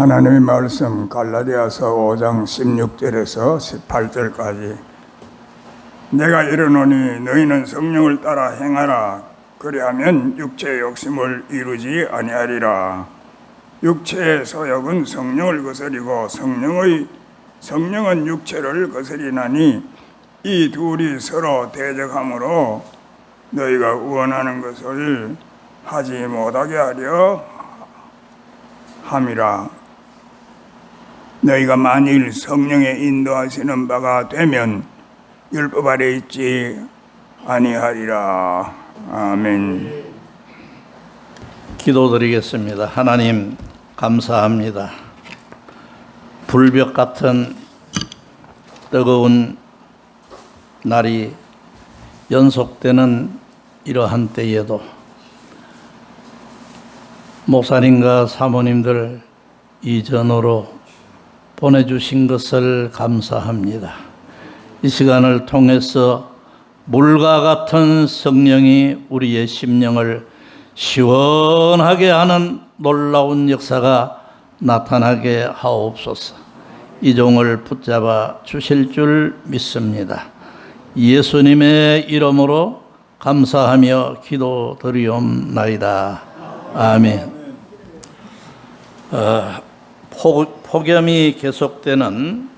하나님의 말씀 갈라디아서 5장 16절에서 18절까지 내가 이르노니 너희는 성령을 따라 행하라. 그리하면 육체의 욕심을 이루지 아니하리라. 육체의 소욕은 성령을 거스리고 성령은 육체를 거스리나니 이 둘이 서로 대적하므로 너희가 원하는 것을 하지 못하게 하려 함이라. 너희가 만일 성령의 인도하시는 바가 되면 율법 아래 있지 아니하리라. 아멘. 기도드리겠습니다. 하나님 감사합니다. 불벽 같은 뜨거운 날이 연속되는 이러한 때에도 목사님과 사모님들 이전으로 보내주신 것을 감사합니다. 이 시간을 통해서 물과 같은 성령이 우리의 심령을 시원하게 하는 놀라운 역사가 나타나게 하옵소서. 이 종을 붙잡아 주실 줄 믿습니다. 예수님의 이름으로 감사하며 기도드리옵나이다. 아멘. 폭염이 계속되는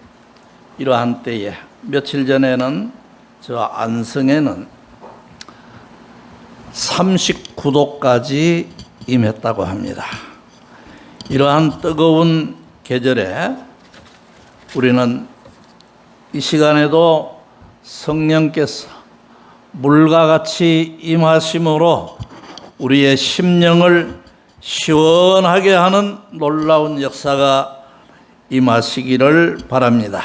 이러한 때에 며칠 전에는 저 안성에는 39도까지 임했다고 합니다. 이러한 뜨거운 계절에 우리는 이 시간에도 성령께서 물과 같이 임하심으로 우리의 심령을 시원하게 하는 놀라운 역사가 임하시기를 바랍니다.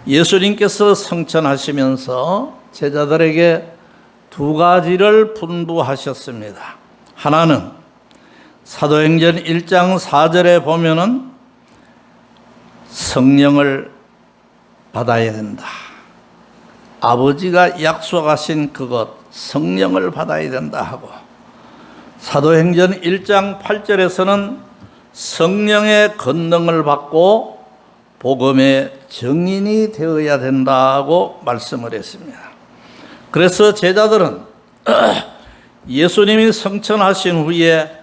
예수님께서 성천하시면서 제자들에게 두 가지를 분부하셨습니다. 하나는 사도행전 1장 4절에 보면은 성령을 받아야 된다. 아버지가 약속하신 그것 성령을 받아야 된다 하고, 사도행전 1장 8절에서는 성령의 권능을 받고 복음의 증인이 되어야 된다고 말씀을 했습니다. 그래서 제자들은 예수님이 성천하신 후에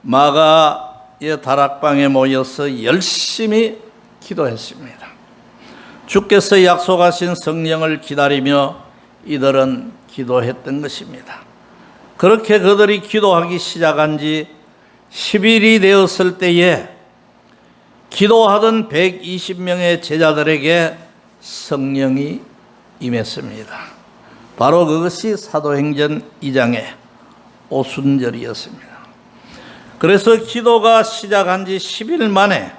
마가의 다락방에 모여서 열심히 기도했습니다. 주께서 약속하신 성령을 기다리며 이들은 기도했던 것입니다. 그렇게 그들이 기도하기 시작한 지 10일이 되었을 때에 기도하던 120명의 제자들에게 성령이 임했습니다. 바로 그것이 사도행전 2장의 오순절이었습니다. 그래서 기도가 시작한 지 10일 만에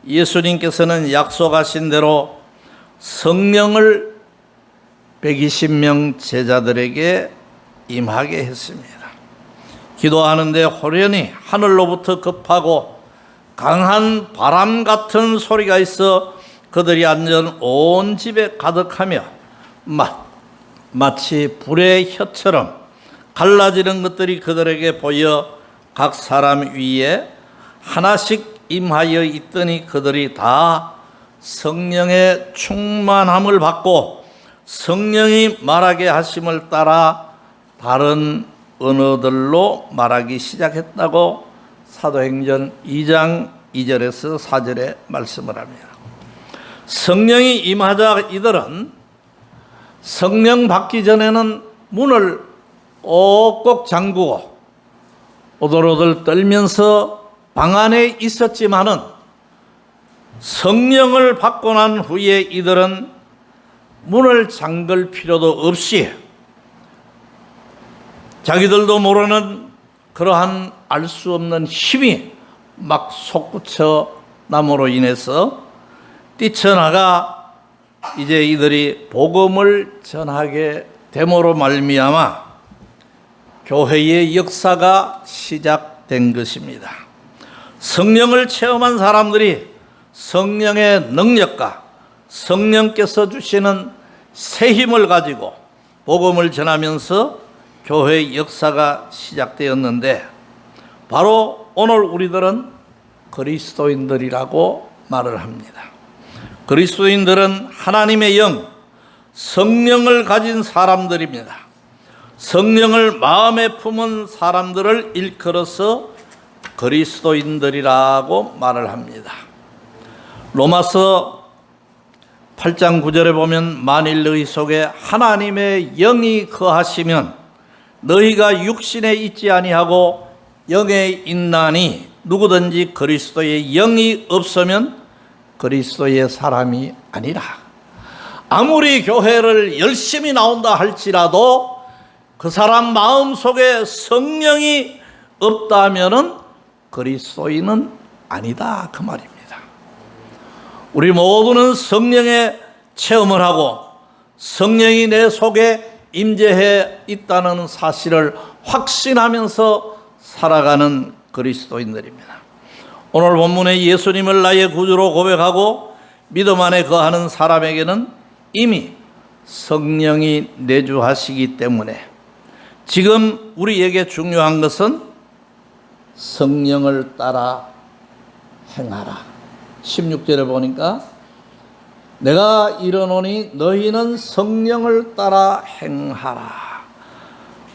예수님께서는 약속하신 대로 성령을 120명 제자들에게 임하게 했습니다. 기도하는데 호련히 하늘로부터 급하고 강한 바람 같은 소리가 있어 그들이 앉은 온 집에 가득하며 마치 불의 혀처럼 갈라지는 것들이 그들에게 보여 각 사람 위에 하나씩 임하여 있더니 그들이 다 성령의 충만함을 받고 성령이 말하게 하심을 따라 다른 언어들로 말하기 시작했다고 사도행전 2장 2절에서 4절에 말씀을 합니다. 성령이 임하자 이들은 성령 받기 전에는 문을 꼭꼭 잠그고 오돌오돌 떨면서 방 안에 있었지만은 성령을 받고 난 후에 이들은 문을 잠글 필요도 없이 자기들도 모르는 그러한 알 수 없는 힘이 막 솟구쳐 남으로 인해서 뛰쳐나가 이제 이들이 복음을 전하게 됨으로 말미암아 교회의 역사가 시작된 것입니다. 성령을 체험한 사람들이 성령의 능력과 성령께서 주시는 새 힘을 가지고 복음을 전하면서 교회의 역사가 시작되었는데, 바로 오늘 우리들은 그리스도인들이라고 말을 합니다. 그리스도인들은 하나님의 영, 성령을 가진 사람들입니다. 성령을 마음에 품은 사람들을 일컬어서 그리스도인들이라고 말을 합니다. 로마서 8장 9절에 보면 만일 너희 속에 하나님의 영이 거하시면 너희가 육신에 있지 아니하고 영에 있나니 누구든지 그리스도의 영이 없으면 그리스도의 사람이 아니라. 아무리 교회를 열심히 나온다 할지라도 그 사람 마음속에 성령이 없다면은 그리스도인은 아니다 그 말입니다. 우리 모두는 성령의 체험을 하고 성령이 내 속에 임재해 있다는 사실을 확신하면서 살아가는 그리스도인들입니다. 오늘 본문에 예수님을 나의 구주로 고백하고 믿음 안에 거하는 사람에게는 이미 성령이 내주하시기 때문에 지금 우리에게 중요한 것은 성령을 따라 행하라. 16절에 보니까 내가 이르노니 너희는 성령을 따라 행하라.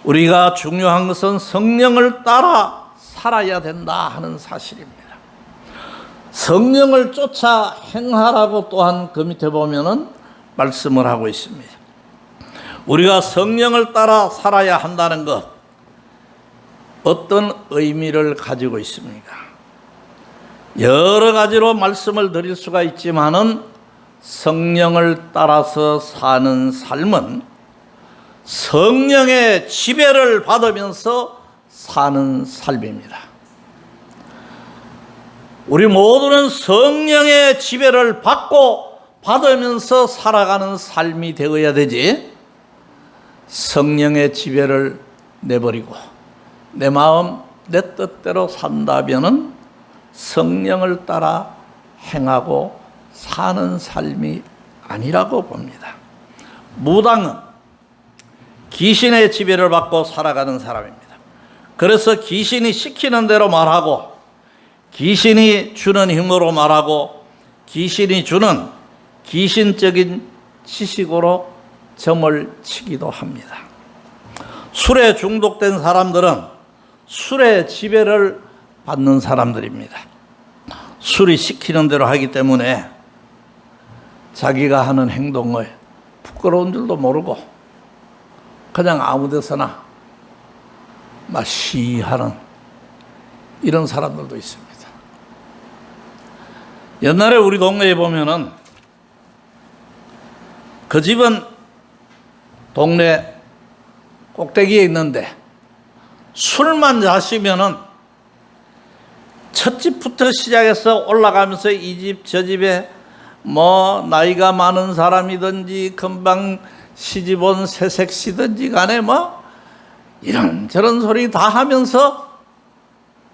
우리가 중요한 것은 성령을 따라 살아야 된다 하는 사실입니다. 성령을 쫓아 행하라고 또한 그 밑에 보면은 말씀을 하고 있습니다. 우리가 성령을 따라 살아야 한다는 것, 어떤 의미를 가지고 있습니까? 여러 가지로 말씀을 드릴 수가 있지만은 성령을 따라서 사는 삶은 성령의 지배를 받으면서 사는 삶입니다. 우리 모두는 성령의 지배를 받으면서 살아가는 삶이 되어야 되지, 성령의 지배를 내버리고 내 마음 내 뜻대로 산다면은 성령을 따라 행하고 사는 삶이 아니라고 봅니다. 무당은 귀신의 지배를 받고 살아가는 사람입니다. 그래서 귀신이 시키는 대로 말하고 귀신이 주는 힘으로 말하고 귀신이 주는 귀신적인 지식으로 점을 치기도 합니다. 술에 중독된 사람들은 술의 지배를 받는 사람들입니다. 술이 시키는 대로 하기 때문에 자기가 하는 행동을 부끄러운 줄도 모르고 그냥 아무 데서나 막 시하는 이런 사람들도 있습니다. 옛날에 우리 동네에 보면은 그 집은 동네 꼭대기에 있는데 술만 자시면은 첫 집부터 시작해서 올라가면서 이 집 저 집에 뭐 나이가 많은 사람이든지 금방 시집 온 새색시든지 간에 뭐 이런저런 소리 다 하면서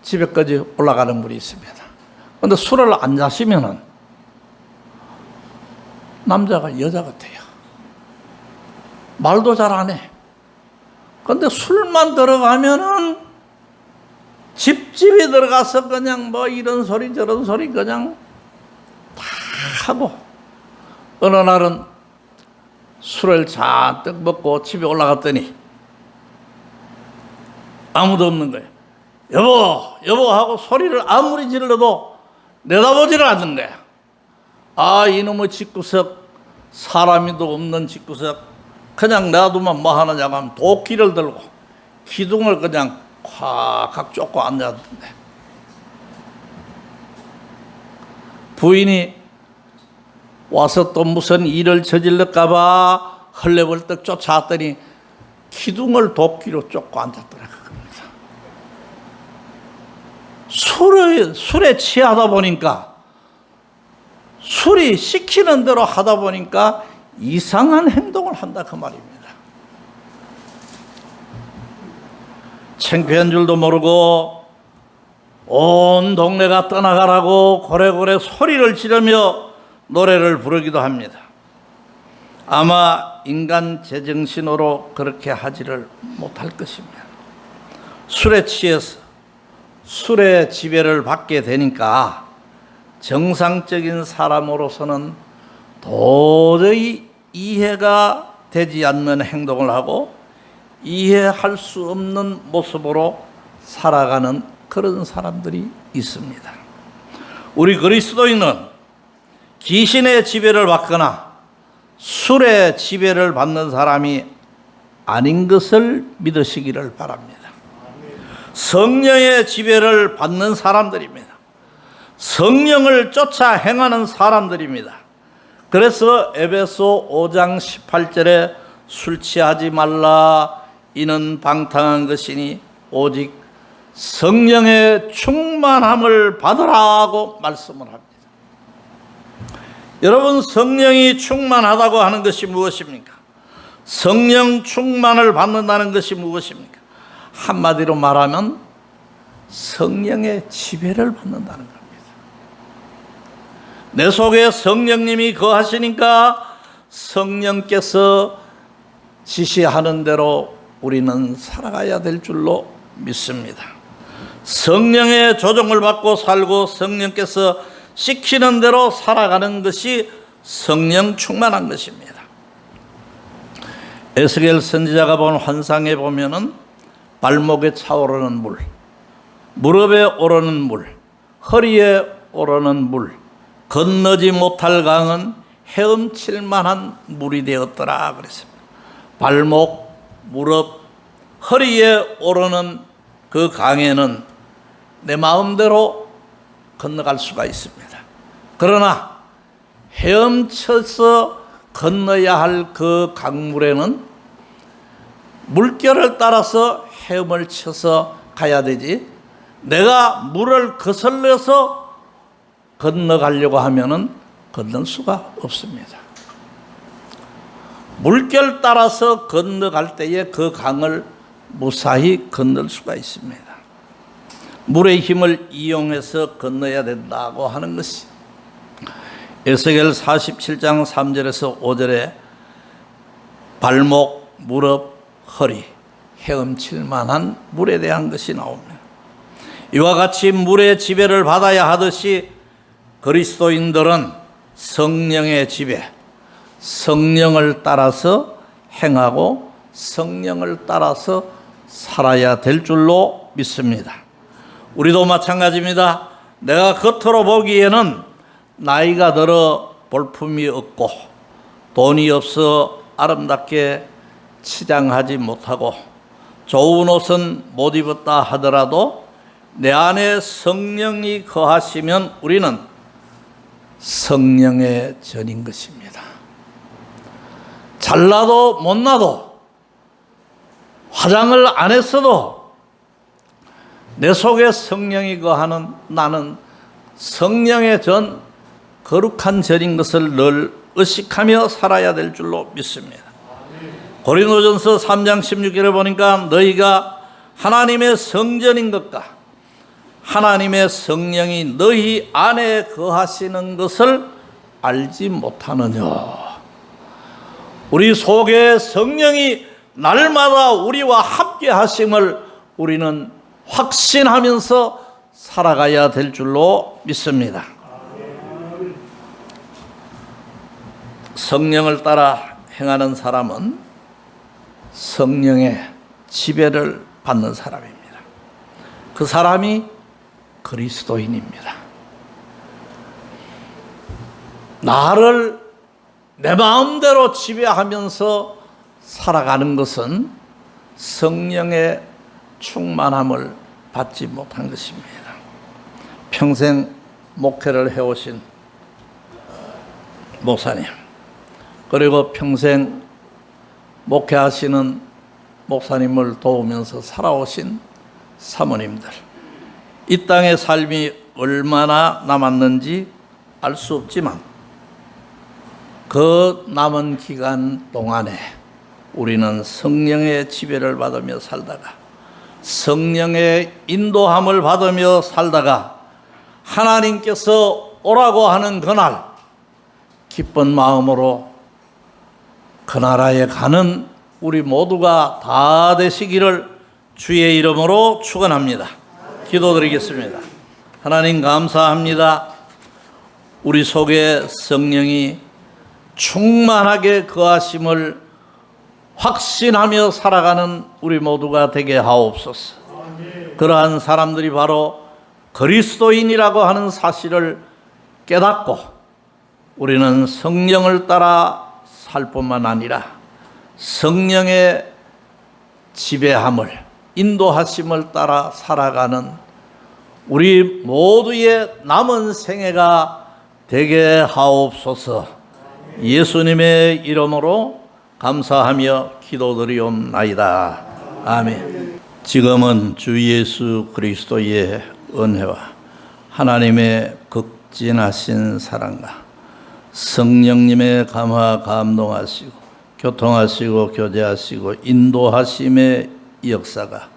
집에까지 올라가는 분이 있습니다. 그런데 술을 안 자시면은 남자가 여자 같아요. 말도 잘 안 해. 그런데 술만 들어가면은 집집에 들어가서 그냥 뭐 이런 소리 저런 소리 그냥 다 하고, 어느 날은 술을 잔뜩 먹고 집에 올라갔더니 아무도 없는 거예요. 여보 하고 소리를 아무리 질러도 내다보지를 않는 거야. 아, 이놈의 집구석, 사람이도 없는 집구석, 그냥 놔두면 뭐 하느냐고 하면 도끼를 들고 기둥을 그냥 콱 쫓고 앉았는데, 부인이 와서 또 무슨 일을 저질렀까봐 헐레벌떡 쫓아왔더니 기둥을 도끼로 쫓고 앉았더라 그겁니다. 술에 취하다 보니까, 술이 시키는 대로 하다 보니까 이상한 행동을 한다 그 말입니다. 창피한 줄도 모르고 온 동네가 떠나가라고 고래고래 소리를 지르며 노래를 부르기도 합니다. 아마 인간 제정신으로 그렇게 하지를 못할 것입니다. 술에 취해서 술의 지배를 받게 되니까 정상적인 사람으로서는 도저히 이해가 되지 않는 행동을 하고 이해할 수 없는 모습으로 살아가는 그런 사람들이 있습니다. 우리 그리스도인은 귀신의 지배를 받거나 술의 지배를 받는 사람이 아닌 것을 믿으시기를 바랍니다. 성령의 지배를 받는 사람들입니다. 성령을 쫓아 행하는 사람들입니다. 그래서 에베소 5장 18절에 술 취하지 말라 이는 방탕한 것이니 오직 성령의 충만함을 받으라고 말씀을 합니다. 여러분, 성령이 충만하다고 하는 것이 무엇입니까? 성령 충만을 받는다는 것이 무엇입니까? 한마디로 말하면 성령의 지배를 받는다는 겁니다. 내 속에 성령님이 거하시니까 성령께서 지시하는 대로 우리는 살아가야 될 줄로 믿습니다. 성령의 조정을 받고 살고 성령께서 시키는 대로 살아가는 것이 성령 충만한 것입니다. 에스겔 선지자가 본 환상에 보면은 발목에 차오르는 물, 무릎에 오르는 물, 허리에 오르는 물, 건너지 못할 강은 헤엄칠 만한 물이 되었더라 그랬습니다. 발목, 무릎, 허리에 오르는 그 강에는 내 마음대로 건너갈 수가 있습니다. 그러나 헤엄쳐서 건너야 할 그 강물에는 물결을 따라서 헤엄을 쳐서 가야 되지, 내가 물을 거슬러서 건너가려고 하면은 건널 수가 없습니다. 물결 따라서 건너갈 때에 그 강을 무사히 건널 수가 있습니다. 물의 힘을 이용해서 건너야 된다고 하는 것이 에스겔 47장 3절에서 5절에 발목, 무릎, 허리, 헤엄칠 만한 물에 대한 것이 나옵니다. 이와 같이 물의 지배를 받아야 하듯이 그리스도인들은 성령의 지배, 성령을 따라서 행하고 성령을 따라서 살아야 될 줄로 믿습니다. 우리도 마찬가지입니다. 내가 겉으로 보기에는 나이가 들어 볼품이 없고 돈이 없어 아름답게 치장하지 못하고 좋은 옷은 못 입었다 하더라도 내 안에 성령이 거하시면 우리는 성령의 전인 것입니다. 잘나도 못나도 화장을 안 했어도 내 속에 성령이 거하는 나는 성령의 전, 거룩한 전인 것을 늘 의식하며 살아야 될 줄로 믿습니다. 고린도전서 3장 16절에 보니까 너희가 하나님의 성전인 것과 하나님의 성령이 너희 안에 거하시는 것을 알지 못하느냐. 우리 속에 성령이 날마다 우리와 함께 하심을 우리는 확신하면서 살아가야 될 줄로 믿습니다. 성령을 따라 행하는 사람은 성령의 지배를 받는 사람입니다. 그 사람이 그리스도인입니다. 나를 내 마음대로 지배하면서 살아가는 것은 성령의 충만함을 받지 못한 것입니다. 평생 목회를 해오신 목사님, 그리고 평생 목회하시는 목사님을 도우면서 살아오신 사모님들, 이 땅의 삶이 얼마나 남았는지 알 수 없지만 그 남은 기간 동안에 우리는 성령의 지배를 받으며 살다가 성령의 인도함을 받으며 살다가 하나님께서 오라고 하는 그날 기쁜 마음으로 그 나라에 가는 우리 모두가 다 되시기를 주의 이름으로 축원합니다. 기도드리겠습니다. 하나님 감사합니다. 우리 속에 성령이 충만하게 거하심을 확신하며 살아가는 우리 모두가 되게 하옵소서. 그러한 사람들이 바로 그리스도인이라고 하는 사실을 깨닫고 우리는 성령을 따라 살 뿐만 아니라 성령의 지배함을, 인도하심을 따라 살아가는 우리 모두의 남은 생애가 되게 하옵소서. 예수님의 이름으로 감사하며 기도드리옵나이다. 아멘. 지금은 주 예수 그리스도의 은혜와 하나님의 극진하신 사랑과 성령님의 감화 감동하시고 교통하시고 교제하시고 인도하심의 역사가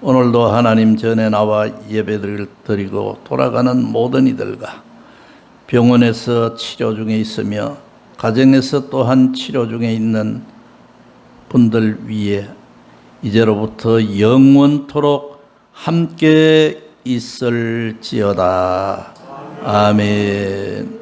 오늘도 하나님 전에 나와 예배를 드리고 돌아가는 모든 이들과 병원에서 치료 중에 있으며 가정에서 또한 치료 중에 있는 분들 위에 이제로부터 영원토록 함께 있을지어다. 아멘.